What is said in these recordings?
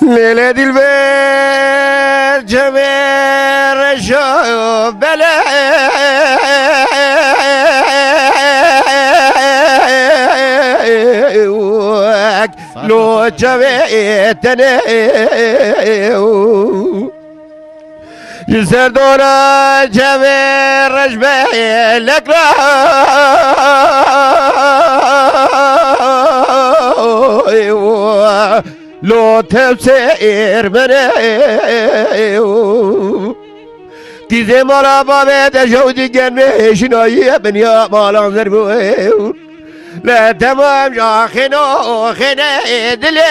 لیل دلبر جمر شو بلا لو جویتنه جسر دورا جمر رجبه لکرا لو تفسير منه تيزي مالا بابي تشودي جنبه شنايا من يا مالا زربوه لا تمام جاخنو خنا دلي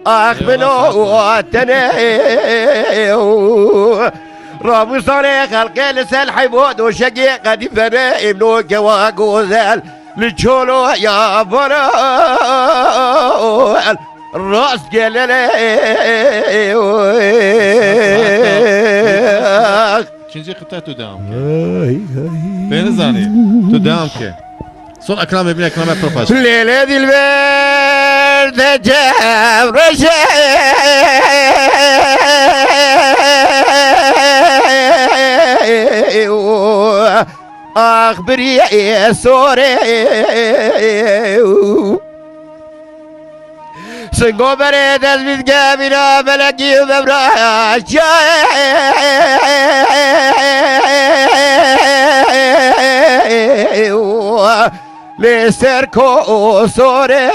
اخ منو تنه رابو صاري خلق لسال حيبود وشقي قد فنا ابنو كواق وزال لتشولو يا برال الراس قال ikinci kıta tu devam ke. Beni zani. Tu devam ke. Son akram ibn akrama propaş. Leyla dilber de cevreşe أخبري سوري سنگو بره دست بیدگه بینا بلگی و ببراش لسر کو سوره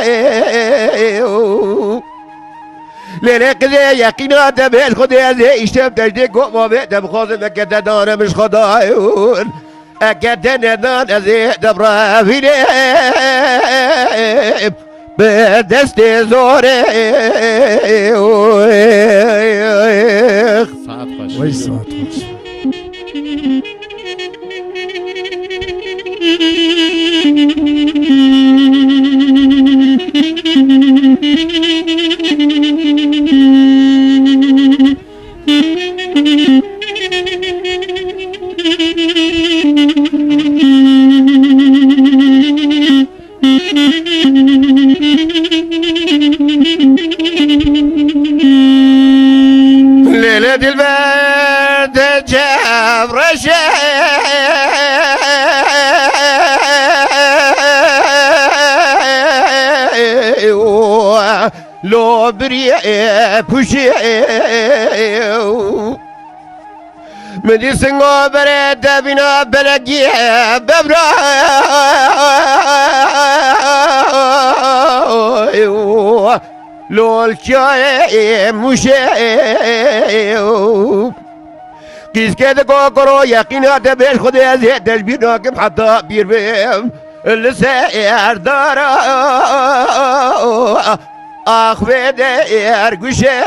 لیله قضیه یقینات بیل خودی از ایشتم تجدی گو ما بیدم خوزم اکت دانمش خدایون اکت ندان از دبره بینیم به دست زوره Saat başı. Vay saat başı. ليلة البرد جاب لو بريء بوشي مدي سنغو برد بنا بلقي ببرا لو الشاي مشي قيس كده كوكرو يقينات بيش خدي ازيد تشبير ناكم حتى بير بيم اللي سير دارا اخ بده ارگوشه